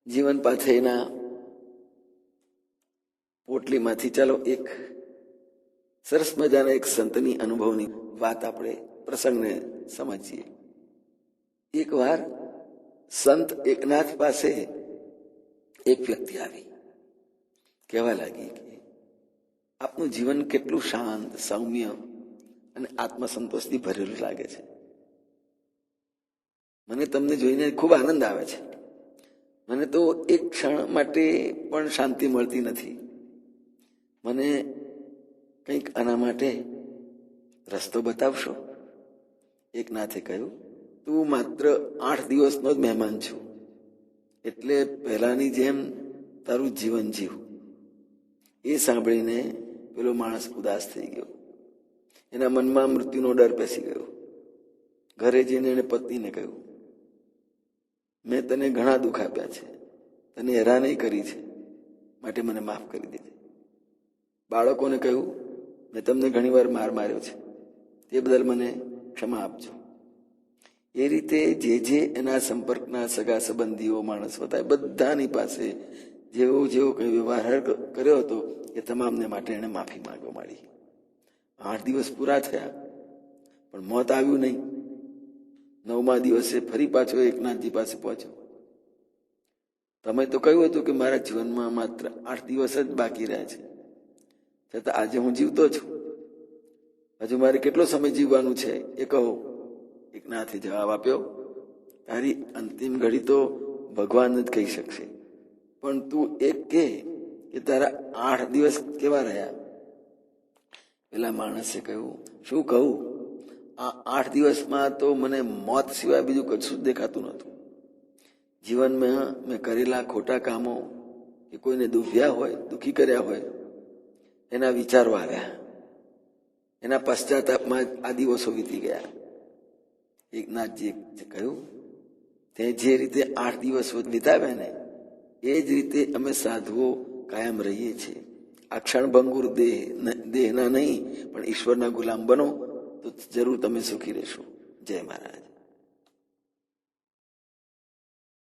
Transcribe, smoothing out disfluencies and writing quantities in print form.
જીવન પાછળ એના પોટલીમાંથી ચાલો એક સરસ મજાના એક સંતની અનુભવની વાત આપણે પ્રસંગને સમજીએ. એક વાર સંત એકનાથ પાસે એક વ્યક્તિ આવી, કહેવા લાગી કે આપનું જીવન કેટલું શાંત, સૌમ્ય અને આત્મસંતોષથી ભરેલું લાગે છે. મને તમને જોઈને ખૂબ આનંદ આવે છે. મને તો એક ક્ષણ માટે પણ શાંતિ મળતી નથી. મને કંઈક આના માટે રસ્તો બતાવશો? એકનાથે કહ્યું, તું માત્ર 8 દિવસનો જ મહેમાન છું, એટલે પહેલાની જેમ તારું જીવન જીવ. એ સાંભળીને પેલો માણસ ઉદાસ થઈ ગયો. એના મનમાં મૃત્યુનો ડર બેસી ગયો. ઘરે જઈને એણે પત્નીને કહ્યું, મેં તને ઘણા દુઃખ આપ્યા છે, તને હેરાની કરી છે, માટે મને માફ કરી દેજે. બાળકોને કહ્યું, મેં તમને ઘણી વાર માર માર્યો છે, તે બદલ મને ક્ષમા આપજો. એ રીતે જે એના સંપર્કના સગા સંબંધીઓ માણસ હતા, બધાની પાસે જેવો કંઈ વ્યવહાર કર્યો હતો એ તમામને માટે એણે માફી માંગવા માંડી. 8 દિવસ પૂરા થયા, પણ મોત આવ્યું નહીં. 9મા દિવસે ફરી પાછો એકનાથજી પાસે પહોંચ્યો. તમે તો કહ્યું હતું કે મારા જીવનમાં માત્ર 8 દિવસ જ બાકી રહ્યા છે, છતાં આજે હું જીવતો છું. હજુ મારે કેટલો સમય જીવવાનું છે એ કહો. એકનાથે જવાબ આપ્યો, તારી અંતિમ ઘડી તો ભગવાન જ કહી શકશે, પણ તું એક કે તારા 8 દિવસ કેવા રહ્યા? પેલા માણસે કહ્યું, શું કહું, આ 8 દિવસમાં તો મને મોત સિવાય બીજું કશું જ દેખાતું નહોતું. જીવનમાં મેં કરેલા ખોટા કામો કે કોઈને દુઃખી કર્યા હોય એના વિચારો આવ્યા. એના પશ્ચાતાપમાં આ દિવસો વીતી ગયા. એકનાથજીએ કહ્યું, તે જે રીતે 8 દિવસો વિતાવ્યા ને એ જ રીતે અમે સાધુઓ કાયમ રહીએ છીએ. આ ક્ષણભંગુર દેહના નહીં પણ ઈશ્વરના ગુલામ બનો તો જરૂર તમે સુખી રહેશો. જય મહારાજ.